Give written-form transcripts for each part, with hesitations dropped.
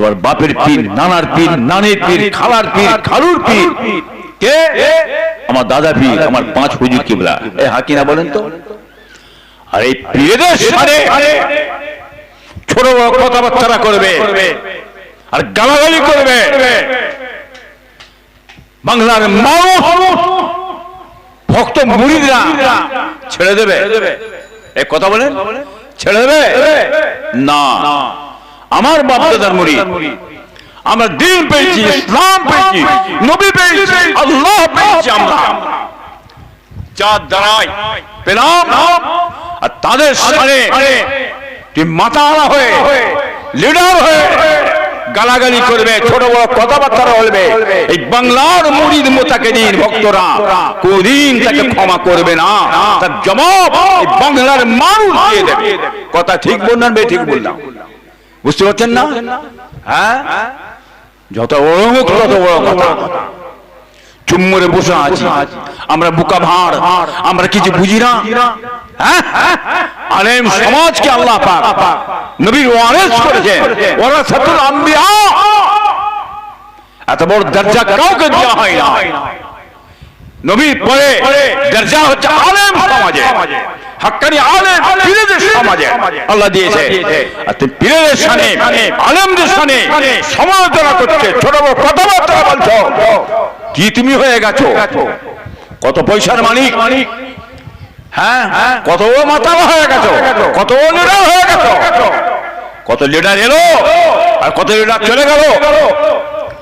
তোমার বাপের পীর, নানার পীর, নানির পীর, খালার পীর, খালুর পীর কে? আমার দাদা পীর, আমার 5 হুজুর কিবলা। এ হাকিনা বলেন তো। আর এই পীরদের সাথে ছোট বড় কথাবার্তা করবে আর গালাগালি করবে, বাংলার মানুষ ভক্ত মুরিদরা ছেড়ে দেবে? এই কথা বলেন, ছেড়ে দেবে না। আমার বাপ দাদার মুরিদ, আমরা দিন পেয়েছি, ইসলাম পেয়েছি, নবী পেয়েছি, আল্লাহ পেয়েছি। আমরা যার দ্বারাই পেলাম, আর তাদের সামনে তুই মাতালা হয়ে, লিডার হয়ে গালাগালি করবে, ছোট বড় কথাবার্তা বলবে, এই বাংলার মুরিদ মুতাকিদিন ভক্তরা কোনদিন তাকে ক্ষমা করবে না। তার জবাব এই বাংলার মানুষ দিয়ে দেবে। কথা ঠিক বললাম, ঠিক বললাম? বুঝতে পারছেন না? হ্যাঁ, যত বড় মুখ তত বড় কথা। চুম্মরে বসে আছি আমরা, বুকা ভাঁড়, আমরা কিছু বুঝি না। আলেম সমাজকে আল্লাহ পাক নবীর ওয়ারিস করেছেন, ওয়ারাসাতুল আম্বিয়া। এত বড় দরজা কাউকে দেওয়া হয় না। নবীর পরে দরজা হচ্ছে আলেম সমাজে, হাক্কানি আলেম পীরদের সমাজে আল্লাহ দিয়েছে। আর তুমি পীরদের সামনে, আলেমদের সামনে সমালোচনা করছে, ছোট বড় কথাবার্তা বলছো। কি তুমি হয়ে গেছো? কত পয়সার মালিক, হ্যাঁ, কত মাতালা হয়ে গেছো, কত লিডার হয়ে গেছো। কত লিডার এলো আর কত লিডার চলে গেল,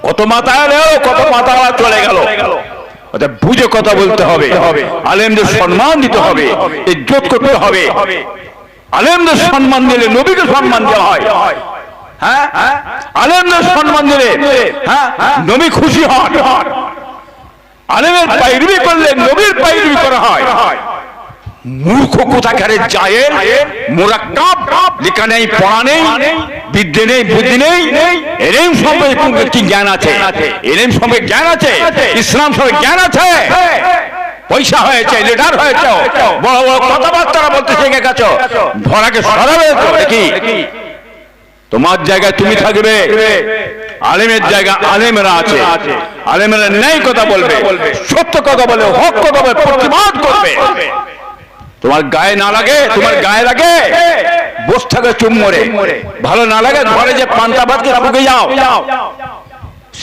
কত মাথা এলো, কত মাতালা চলে গেল। বুঝে কথা বলতে হবে, আলেমদের সম্মান দিতে হবে, ইজ্জত করতে হবে। আলেমদের সম্মান দিলে নবীকে সম্মান দেওয়া হয়। হ্যাঁ, আলেমদের সম্মান দিলে নবী খুশি হন। আলেমের পায়রবি করলে নবীর পায়রবি করা হয়। মূর্খ কোথাকারে জায়েল, মুরাক্কাব, লেখা নেই, পড়া নেই, বিদ্যে নেই, বুদ্ধি নেই। এলেম সম্পর্কে কি জ্ঞান আছে? এলেম সম্পর্কে জ্ঞান আছে, ইসলাম সম্পর্কে জ্ঞান আছে। পয়সা হয়েছে, লিডার হয়েছে, বড় বড় কথাবার্তা বলতে শিখে গেছো, ধরাকে সরাবে দেখি। তোমার জায়গায় তুমি থাকবে, আলেমের জায়গা আলেমেরা আছে। আলেমেরা ন্যায় কথা বলবে, সত্য কথা বলে, হক কথা বলে, প্রতিবাদ করবে। তোমার গায়ে না লাগে, তোমার গায়ে লাগে বস থাকে চুম্মরে, ভালো না লাগে ঘরে যে পান্তা ভাত খেয়ে বুকে যাও।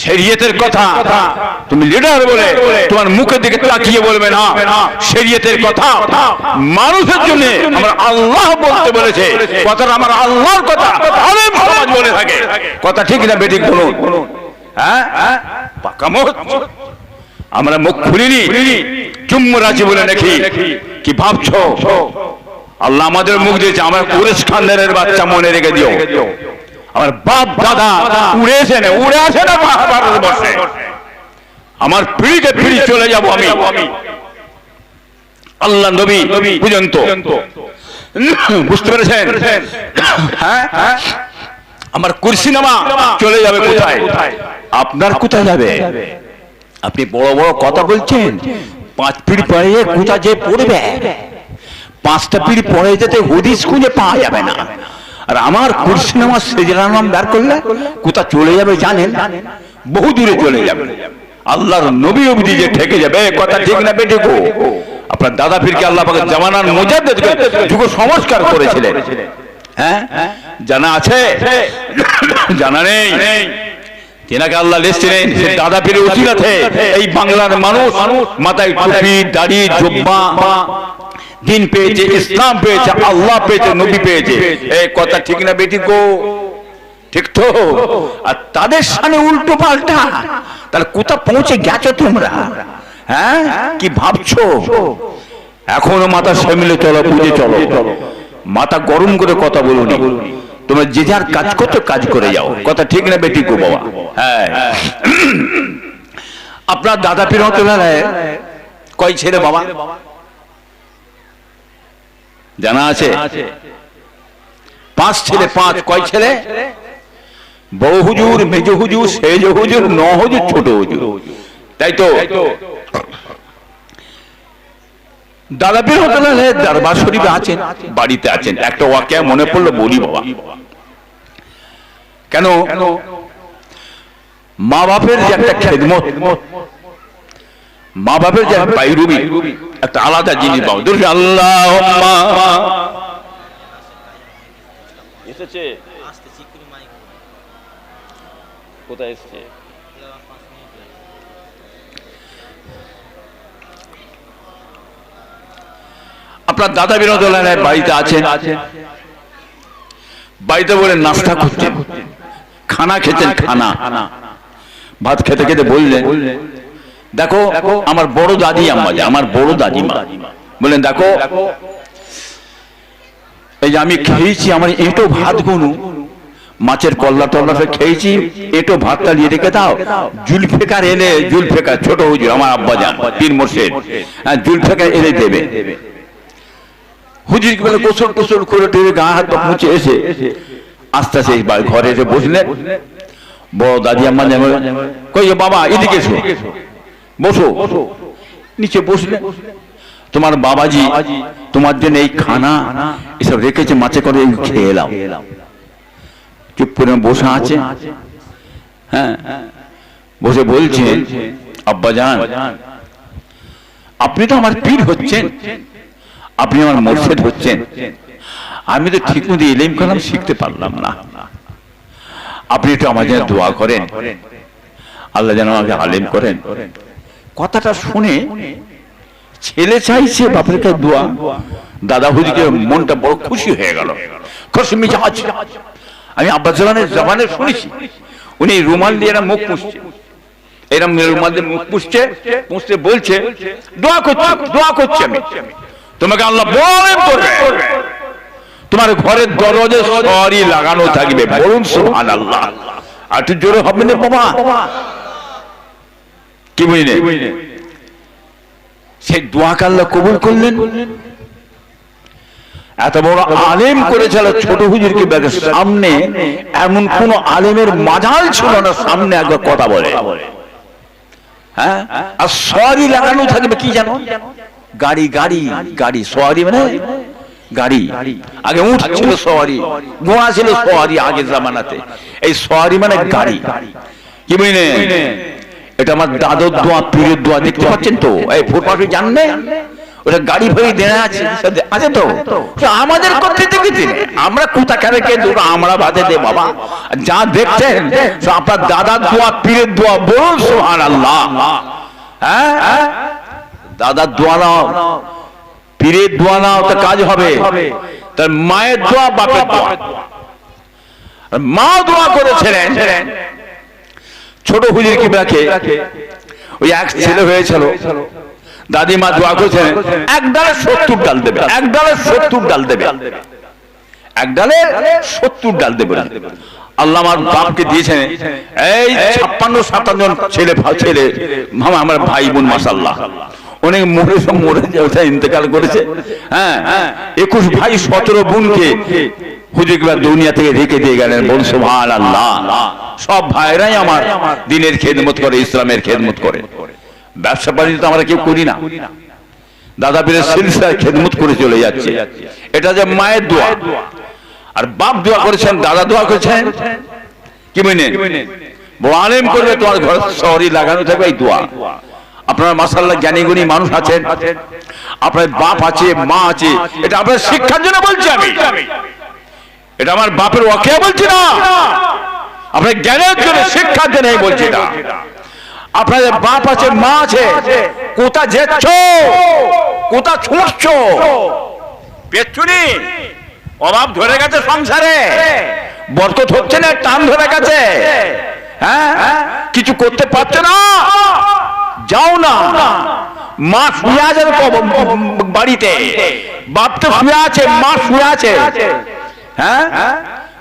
শরীয়তের কথা তুমি লিডার বলে তোমার মুখের দিকে তাকিয়ে বলবে না। শরীয়তের কথা মানুষের জন্য আমরা আল্লাহ বলতে বলেছে, কথাটা আমার আল্লাহর কথা, আলেম সমাজ বলে থাকে। কথা ঠিক না বেঠিক বলুন? হ্যাঁ, পাকা মুখ, আমরা মুখ খুলিনি, চুম্মর আছি বলে নাকি কি ভাবছো? আল্লাহ আমাদের মুখ দিয়েছে। আমরা কুরেশ খানদানের বাচ্চা, মনে রেখে দিও। আমার বাপ দাদা উড়েছে না, উড়ে আসে না ভারতবর্ষে। আমার পিড়িতে পিড়ি চলে যাব আমি, আল্লাহ নবী পর্যন্ত। বুঝতে পেরেছেন? হ্যাঁ, আমার কুরসিনামা চলে যাবে কোথায়? আপনার কোথায় যাবে? আপনি বড় বড় কথা বলছেন, 5 পিড়ি পরে কোথা যে পড়বে? 5টা পিড়ি পরে যেতে হদিস খুঁজে পাওয়া যাবে না। আর আমার কুরসিনামা সেজলার নাম বের করলে কোথা চলে যাবে জানেন? বহু দূরে চলে যাবে, আল্লাহর নবী অবধি যে ঠেকে যাবে। কথা ঠিক না বেঠিক? আপনার দাদা পীরকে আল্লাহ পাক জামানার মুজাদ্দিদ যুগ সংস্কার করেছিলেন। হ্যাঁ, জানা আছে? জানা নেই? তেনাকে আল্লাহ লিখছিলেন দাদা পীরের উসিলাতে এই বাংলার মানুষ মাথায় টুপি, দাড়ি, জুব্বা, দিন পেয়েছে, ইসলাম পেয়েছে, আল্লাহ পেয়েছে, নবী পেয়েছে। এই কথা ঠিক না বেঠিক? ঠিক তো? আর তাদের সামনে উল্টো পাল্টা, তাহলে কোথা পৌঁছে গেছো তোমরা? হ্যাঁ, কি ভাবছো? এখনো মাথা সামলে চলো, বুঝে চলো, মাথা গরম করে কথা বলুন। তোমরা যে যার কাজ করছো, কাজ করে যাও। কথা ঠিক না বেঠিক গো বাবা? হ্যাঁ, আপনার দাদা পীর কয় ছেলে বাবা জানা আছে? 5 ছেলে। 5 কয় ছেলে? বড় হুজুর, মেজ হুজুর, সেজ হুজুর, 9 হুজুর, ছোট হুজুর। তাই তো? দাদা পীর দরবার শরীফে আছেন, বাড়িতে আছেন। একটা ওয়াকিয়া মনে পড়লো, বলি বাবা। কেন মা বাপের যে একটা খেদমত, মা বাপের যে বাইরুবি একটা আলাদা জিনিস পাবো। ধরুন আল্লাহুম্মা এসেছে, কোথায় এসেছে? আপনার দাদা বিনোদন বাড়িতে আছেন, বাড়িতে বলে নাস্তা করছেন, খানা খেতেন, খানা ভাত খেতে খেতে বললেন, দেখো আমার বড় দাদি আম্মা, আমার বড় দাদিমা বললেন, দেখো এই যে আমি খেয়েছি, আমার এঁটো ভাত গুনু, মাছের কল্লা টল্লা খেয়েছি, এঁটো ভাতটা নিয়ে রেখে দাও। জুলফিকার এলে, জুলফিকার ছোট হুজুর আমার আব্বা যান পীর মুর্শিদ, জুলফিকার এলে দেবে। হুজুর বলে গোসল টোসল করে টেরে গা হাত পা মুছে এসে আস্তে আস্তে ঘরে এসে বসলেন। বড় দাদি আম্মা কই বাবা এদিকে এসো, বসো। নিচে বসলেন। তোমার বাবাজি তোমার জন্য এই খানা এসব রেখেছে, মাছে করে খেয়ে এলাম। চুপ করে বসে আছে। হ্যাঁ, বসে বলছেন, আব্বা জান আপনি তো আমার পীর হচ্ছেন, আপনি আমার মুর্শিদ হচ্ছেন, আমি তো ঠিক মতো ইলম কালাম শিখতে পারলাম না, আপনি একটু আমার জন্য দোয়া করেন, আল্লাহ যেন আমাকে আলেম করেন। কথাটা শুনে ছেলে চাইছে বাপের কাছে দোয়া, দাদা হুজুরকে মনটা বড় খুশি হয়ে গেল। খুশি মিজাজ। আমি আব্বা জানের জবানে শুনেছি উনি রুমাল দিয়ে এরা মুখ পুষছে, এরম রুমাল দিয়ে মুখ পুষছে, পুষতে বলছে দোয়া করছি, দোয়া করছি আমি তোমাকে আল্লাহ বড় করবে, তোমার ঘরের দরজে সরি লাগানো থাকবে, বলুন সুবহানাল্লাহ। আর একটু জোরে হবে না বাবা, কি বুঝলে? সেই দোয়াকে আল্লাহ কবুল করলেন। এত বড় আলেম করেছিল ছোট হুজুরকে সামনে, এমন কোন আলেমের মাজাল ছিল না সামনে একবার কথা বলে। হ্যাঁ, আর সরি লাগানো থাকবে কি জানো? গাড়ি গাড়ি গাড়ি, সওয়ারি মানে গাড়ি। আগে উঠ ছিল সওয়ারি, ঘোড়া ছিল সওয়ারি আগের জামানাতে, এই সওয়ারি মানে গাড়ি। কি বুঝলে? এটা আমার দাদুর দোয়া, পীরের দোয়া, দেখতে পাচ্ছেন তো? এই ফুটপাথে জানবে ওটা গাড়ি ভাড়ি দেনা আছে, আছে তো? আমাদের করতে দেখেছি আমরা কোথাকারে কে দুটো আমরা বাদে দে বাবা, যা দেখছেন আপনার দাদার দোয়া, পীরের দোয়া, বলুন সুবহানাল্লাহ। হ্যাঁ, দাদার দোয়া নাও, পীরের দোয়া নাও, তো কাজ হবে। তার মায়ের দোয়া, বাপের দোয়া। মা দোয়া করেছিলেন ছোট হুজুর কিবলাকে, ওই এক ছেলে হয়েছিল, দাদিমা দোয়া করেছেন এক ডালে 70 ডাল দেবে, এক ডালে 70 ডাল দেবে, এক ডালে 70 ডাল দেবে। আল্লাহ আমার বাপকে দিয়েছেন এই 56-57 জন ছেলে, ছেলে মামা আমার ভাই বোন, মাশাআল্লাহ অনেক মরে সব মরে ইন্তেকাল করেছে। হ্যাঁ, 21 ভাই 17 বোনকে হুজুর দুনিয়া থেকে রেখে দিয়ে গেলেন, বল সুবহানাল্লাহ। সব ভাইরাই আমার দ্বীনের খেদমত করে, ইসলামের খেদমত করে। ব্যবসা বাণিজ্য তো আমরা কেউ করি না, দাদা পীরের সিলসিলায় খেদমত করে চলে যাচ্ছে। এটা যে মায়ের দোয়া, আর বাপ দোয়া করেছেন, দাদা দোয়া করেছেন, কি বুঝলেন? বড় আলেম করবে, তোমার ঘরে সওয়ারি লাগানো থাকবে এই দোয়া। আপনারা মাশাআল্লাহ জ্ঞানী গুণী মানুষ আছেন, আপনার বাপ আছে, মা আছে, এটা আপনার শিক্ষার জন্য বলছি আমি, এটা আমার বাপের ওয়াকিয়া বলছি না, আপনার জ্ঞানের জন্য, শিক্ষার জন্য বলছি না। আপনাদের বাপ আছে, মা আছে, কোথা যেচ্ছ, কোথা ছুটছ, পেছুনি অভাব ধরে গেছে সংসারে, বরকত হচ্ছে না, টান ধরে গেছে, হ্যাঁ কিছু করতে পারছে না, যাও না। মা শুয়ে আছে বাড়িতে, বাপ তো শুয়ে আছে, মা শুয়ে আছে। হ্যাঁ,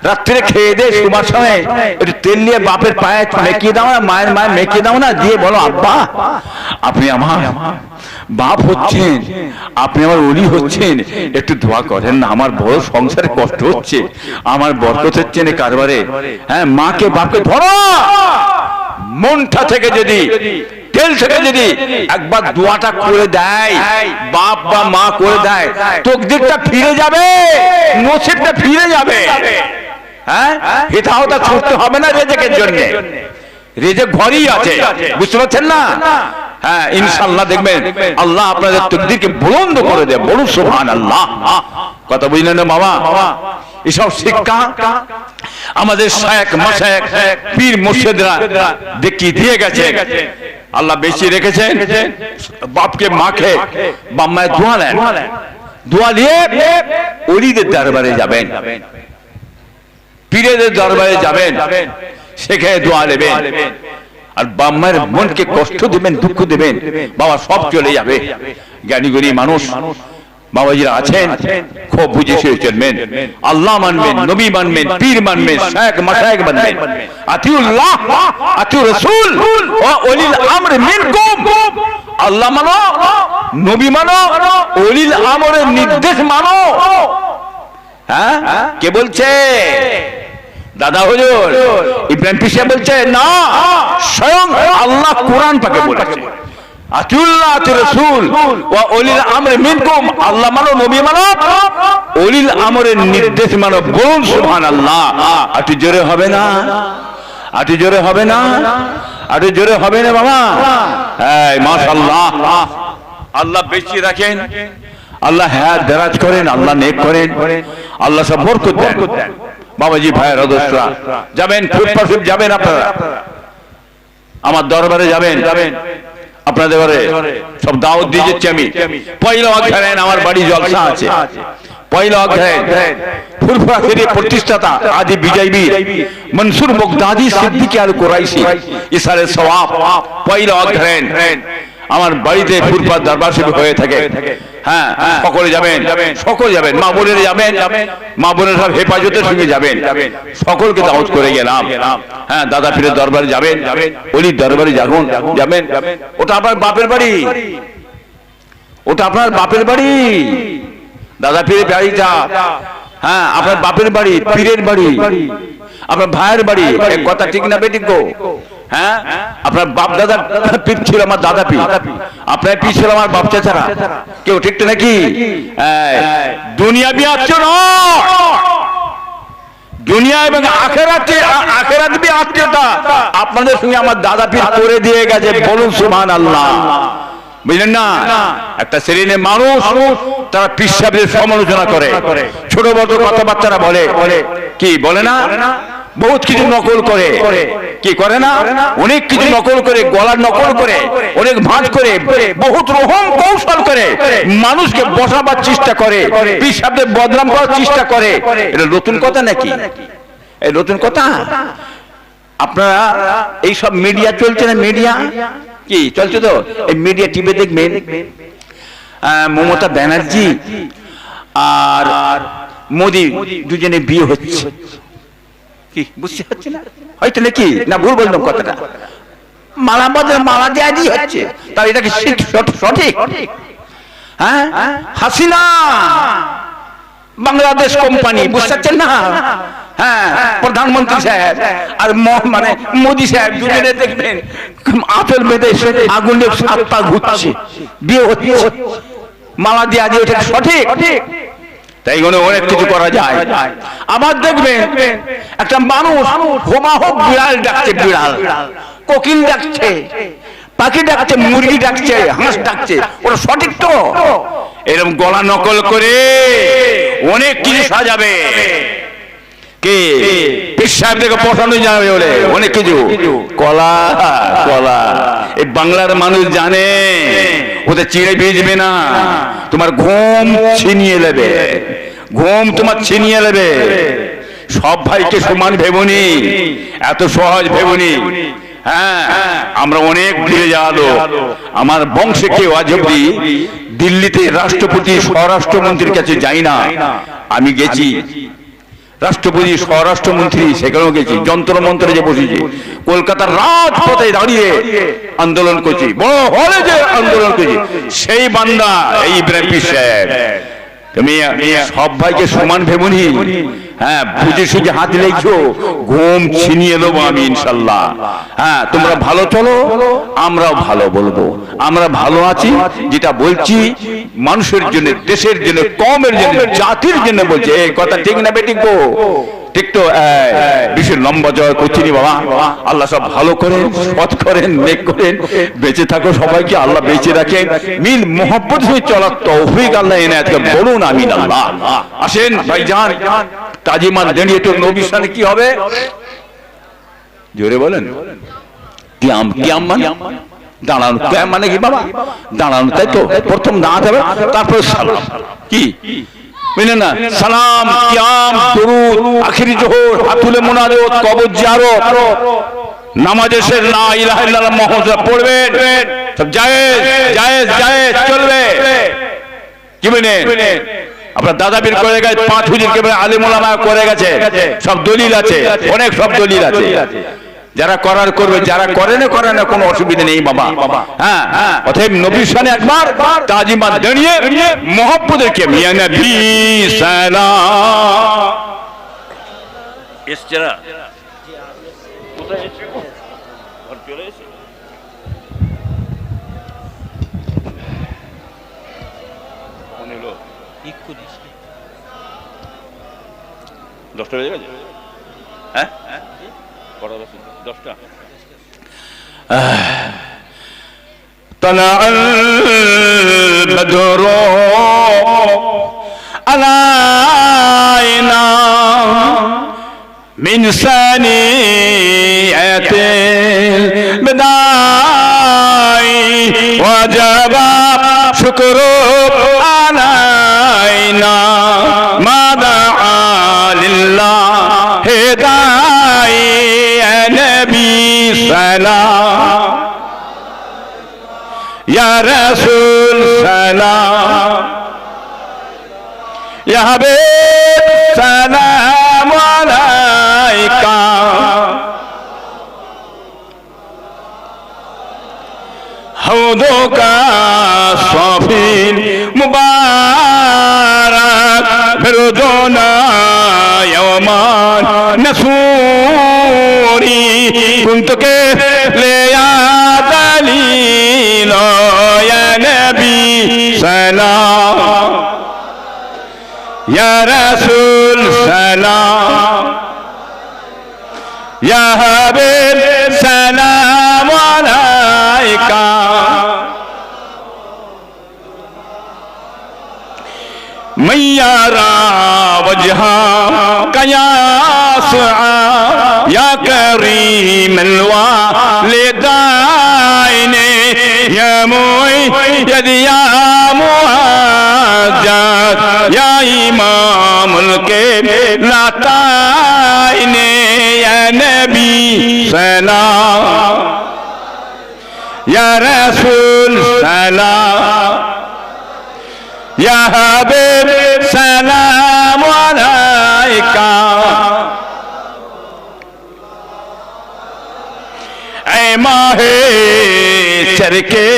রাত্রে খেয়ে দিয়ে শোবার সময় একটু তেল নিয়ে বাপের পায়ে মেকিয়ে দাও না, মায়ের মায়ের মেকিয়ে দাও না, দিয়ে বলো আব্বা আপনি আমার বাপ হচ্ছেন, আপনি আমার ওলি হচ্ছেন, একটু দোয়া করেন না, আমার বড় সংসারে কষ্ট হচ্ছে, আমার বরকত হচ্ছে না কারবারে। হ্যাঁ, মাকে বাপকে ধরো, মনটা থেকে যদি, তেল থেকে যদি একবার দোয়াটা করে দেয়, বাপ বা মা করে দেয়, তকদিরটা ফিরে যাবে, নসিবটা ফিরে যাবে। হ্যাঁ, হিতাহতা ছুটতে হবে না রেজেকের জন্য। রিজিক ঘরেই আছে, বুঝতে পারছেন না? হ্যাঁ, ইনশাআল্লাহ দেখবেন আল্লাহ আপনাদের তাকদীরকে বুলন্দ করে দেয়। বলুন সুবহানাল্লাহ। কথা বুঝলেন না বাবা? এসব শিক্ষা আমাদের শায়েখ মাশায়েখ পীর মুর্শিদরা দেখিয়ে দিয়ে গেছে। আল্লাহ বেশি রেখেছেন, বাপকে মাকে বাম্মায় দোয়া নেন, দোয়া নিয়ে ওলিদের দরবারে যাবেন, পীরেদের দরবারে যাবেন, সেখানে দোয়া নেবেন। আর বাম্মায়ের মনকে কষ্ট দেবেন, দুঃখ দেবেন, বাবা সব চলে যাবে। জ্ঞানী গুণী মানুষ বাবাজিরা আছেন, খুব বুঝে শুনে চলবেন। আল্লাহ মানবেন, নবী মানবেন, পীর মানবেন, শায়েখ মাশায়েখ মানবেন। আতিউল্লাহ আতিউর রাসূল ওয়া উলিল আমর মিনকুম। আল্লাহ মানো, নবী মানো, উলিল আমরের নির্দেশ মানো। হ্যাঁ, কে বলছে? দাদা হুজুর ইব্রাহিম পীর সাহেব বলছে না, স্বয়ং আল্লাহ কোরআন পাকে বলেছে আতিউল্লাহ আতিউর রাসূল ওয়া উলিল আমর মিনকুম। আল্লাহ মানো, নবী মানো, উলিল আমরের নির্দেশ মানো। বলুন সুবহানাল্লাহ। আটি জোরে হবে না? আটি জোরে হবে না? আটি জোরে হবে না বাবা? হ্যাঁ, মাশাআল্লাহ। আল্লাহ বেশি রাখেন, আল্লাহ হায়াত দারাজ করেন, আল্লাহ নেক করেন, আল্লাহ সব বরকত দেন। বাবাজি ভাইয়ের আদর্শরা যাবেন, ফুটপাথে যাবেন, আপনারা আমার দরবারে যাবেন, আপনাদের ঘরে সব দাওয়াত দিয়ে যাচ্ছি আমি। পয়লা অধ্যায় আমার বাড়ি জলসা আছে। পয়লা অধ্যায় ফুরফুরা শরীফ প্রতিষ্ঠাতা আদি বিজয় বীর মনসুর বগদাদি সিদ্দিকী আল কুরাইশি ইসারে সওয়াব পয়লা অধ্যায় আমার বাড়িতে ফুরফুরা দরবার শরীফ হয়ে থাকে। হ্যাঁ, সকলে যাবেন, সকলে যাবেন, মা বোনেরা যাবেন, মা বোনেরা সব হেফাজতের সঙ্গে যাবেন, সকলকে দাওয়াত করে গেলাম। হ্যাঁ, দাদা পীরের দরবারে যাবেন, ওলির দরবারে যাবেন। ওটা আপনার বাপের বাড়ি, ওটা আপনার বাপের বাড়ি, দাদা পীরের বাড়িটা। হ্যাঁ, আপনার বাপের বাড়ি, পীরের বাড়ি, আপনার ভাইয়ের বাড়ি। এক কথা ঠিক না বেঠিক গো? হ্যাঁ, আপনার বাপ দাদা পীর ছিল আমার দাদা পীর, আপনার পীর ছিল আমার বাপ চাচারা। কেউ ঠিক তো নাকি? দুনিয়া বিয়াচ্ছ না, দুনিয়া এবং আখেরাত বি আত্মীয়তা আপনাদের সঙ্গে আমার দাদা পীর করে দিয়ে গেছে। বলুন সুবহানাল্লাহ। বুঝলেন না? একটা শ্রেণীর মানুষ তারা পীর সাহেবের সমালোচনা করে, ছোট বড় কথাবার্তা বলে, কি বলে না, বহুত কিছু নকল করে, কি করে না, অনেক কিছু নকল করে, গলার নকল করে, অনেক ভাঁজ করে, বহুত রকম কৌশল করে মানুষকে বসাবার চেষ্টা করে, পীর সাহেবদের বদনাম করার চেষ্টা করে। এটা নতুন কথা নাকি? এই নতুন কথা? আপনারা এই সব মিডিয়া চলছে না, মিডিয়া কি চলছে তো, এই মিডিয়া টিভি দেখবেন মমতা ব্যানার্জি আর মোদি দুজনে বিয়ে হচ্ছে, কি বুঝতে পারছি না হয়তো নাকি? না ভুল বললাম কথাটা? মালা বদলে মালা দেয়া দিয়ে হচ্ছে, তার এটা কি সঠিক? হ্যাঁ, হাসিনা বাংলাদেশ কোম্পানি, বুঝতে পারছেন না? হ্যাঁ, প্রধানমন্ত্রী সাহেব আর মানে মোদি সাহেব দুজনে দেখবেন আপেল বেঁধে আগুনে সাত পা ঘুরছে, বিয়ে হচ্ছে, মালা দেয়া দিয়ে। এটা সঠিক? তাই অনেক কিছু করা যায়। আবার দেখবেন একটা মানুষ হোমাহোক বিড়াল ডাকছে, বিড়াল কোকিল ডাকছে, পাখি ডাকছে, মুরগি ডাকছে, হাঁস ডাকছে। ওরা সঠিক তো? এরকম গলা নকল করে অনেক কিছু সাজাবে, কে পীর সাহেবদেরকে পছন্দ যাবে বলে অনেক কিছু। কলা কলা এই বাংলার মানুষ জানে, ওদের চিড়ে ভিজবে না, তোমার ঘুম ছিনিয়ে নেবে, ঘুম তোমার ছিনিয়ে নেবে। সব ভাইকে সমান ভেবনি, এত সহজ ভেবনি। হ্যাঁ, আমরা অনেক দূরে যাওয়ালো। আমার বংশে কেউ আজ অব্দি দিল্লিতে রাষ্ট্রপতি স্বরাষ্ট্রমন্ত্রীর কাছে যাই না। আমি গেছি রাষ্ট্রপতি স্বরাষ্ট্রমন্ত্রী, সেখানেও গেছি, যন্ত্র মন্ত্রে যে বসেছি, কলকাতার রাজপথে দাঁড়িয়ে আন্দোলন করছি, বড় হলে যে আন্দোলন করছি, সেই বান্দা এই ইব্রাহিম পীর সাহেব। তুমি সব ভাইকে সমান ভেবনি, হ্যাঁ বুঝে সুঝে হাত লেগছো, ঘুম ছিনিয়ে দেবো আমি ইনশাল্লাহ। হ্যাঁ তোমরা ভালো চলো, আমরাও ভালো বলবো। আমরা ভালো আছি, যেটা বলছি মানুষের জন্য, দেশের জন্য, কমের জন্য, জাতির জন্য বলছে। এই কথা ঠিক না বেঠিক গো? ঠিক তো? বেশি লম্বা জয় করছি বাবা। আল্লাহ সব ভালো করেন, সৎ করেন, নেক করেন, বেঁচে থাকো সবাইকে আল্লাহ বেঁচে রাখেন। মিল মোহব্বত হয়ে চলার তৌফিক আল্লাহ এনায়েত করেন, বলুন আমিন আল্লাহ। আসেন ভাইজান, তাজিমান দাঁড়িয়ে তো নবীর সামনে কি হবে জোরে বলেন? কিয়াম। কিয়াম মানে দাঁড়ানো। কিয়াম মানে কি বাবা? দাঁড়ানো, তাই তো? প্রথম দাঁড়াতে হবে, তারপরে সালাম। কি বুঝলেন না? সালাম, কিয়াম, দুরূদ, আখিরি জোহর, হাতুলে মুনাজাত, কবর জিয়ারত, নামাজে শেষ লা ইলাহা ইল্লাল্লাহ মুহাম্মাদুর পড়বেন, সব জায়েজ জায়েজ জায়েজ চলবে। কি বলেন? আপনার দাদা বীর করে গেছে, 5 হুজুর কে আলিম উলামা করে গেছে, সব দলিল আছে, অনেক সব দলিল আছে। যারা করার করবে, যারা করে না কোনো অসুবিধা নেই বাবা। হ্যাঁ অতএব নবীর সামনে একবার তাজিমান দাঁড়িয়ে মুহাব্বতের কে মিয়া নবী সালাম। এসছেরা কোথায় এসে গো? আর চলে এসে কোন হলো? 10টা বেজে গেছে। হ্যাঁ طلع البدر علينا من ثنيات البداء وجب شكر علينا ما دعا لله داعي يا نبي سلام يا رسول سلام يا حبيب سلام عليك حوضك صافي مبارك فردنا يوما نسوري كنت ليا دليل يا نبي سلام يا رسول سلام يا حبيب سلام عليك من يرى وجهك يا سعى يا كريم الوالدين يا مؤيد يا مهجد يا إمام القبلتين يا نبي سلام يا رسول سلام يا حبيب سلام عليك اے ماہ چرکے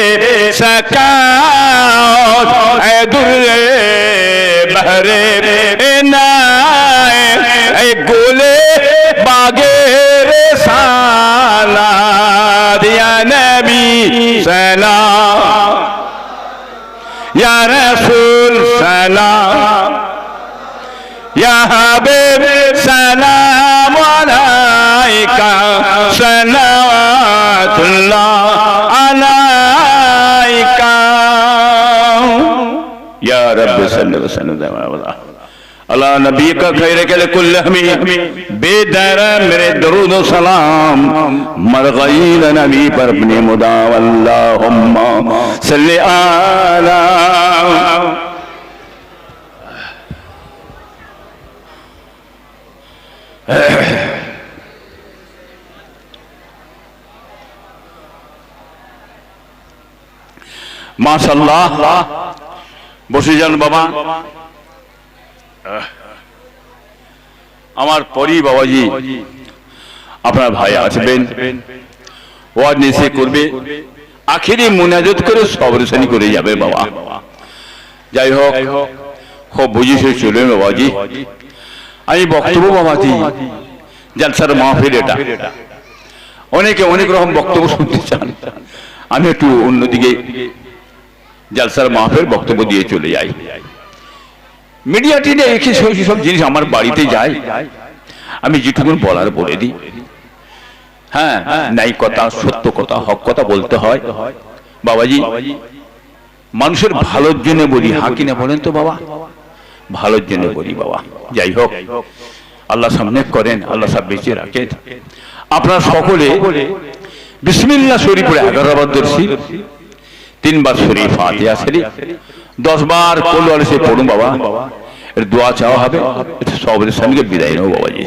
سکاوت اے در بحر نائے اے گولے باغے رسالات یا نبی سلام يا رسول سلام يا حبيب سلام عليك صلوات الله عليك يا رب صل وسلم على نبيك خير كل همي بيدار میرے درود و سلام مرغیل نبی پر اپنی مدا اللہم صلی علی মাশাআল্লাহ বসে যান বাবা আমার পরি বাবাজি আপনার ভাই আসবেন ওয়াজ নিসে করবে আখেরি মুনাজাত করে সবরসানি করে যাবে বাবা যাই হোক খুব বুঝিয়ে চলবে বাবাজি আমি বক্তব্য বাবাজি জলসার মাহফিল এটা, অনেকে অনেক রকম বক্তব্য শুনতে চান, আমি একটু অন্যদিকে জলসার মাহফিল বক্তব্য দিয়ে চলে যাই। মিডিয়া টিনে এসে সব জিনিস আমার বাড়িতে যায়, আমি যেটুকুন বলার বলে দিই। হ্যাঁ, নাই কথা, সত্য কথা, হক কথা বলতে হয় বাবাজি। মানুষের ভালোর জন্য বলি, হ্যাঁ কিনা বলেন তো বাবা? ভালোর জন্য বলি বাবা। যাই হোক, আল্লাহ সামনে করেন, আল্লাহ সব বেঁচে রাখেন। আপনারা সকলে বিসমিল্লাহ শরীফ পড়ে 11 বার দর্শি, 3 বার শরীফ ফাতিহা শরীফ, 10 বার কুল ওয়ালিসে পড়ুন বাবা। এর দোয়া চাওয়া হবে, সবের সঙ্গে বিদায় নেব বাবাজি।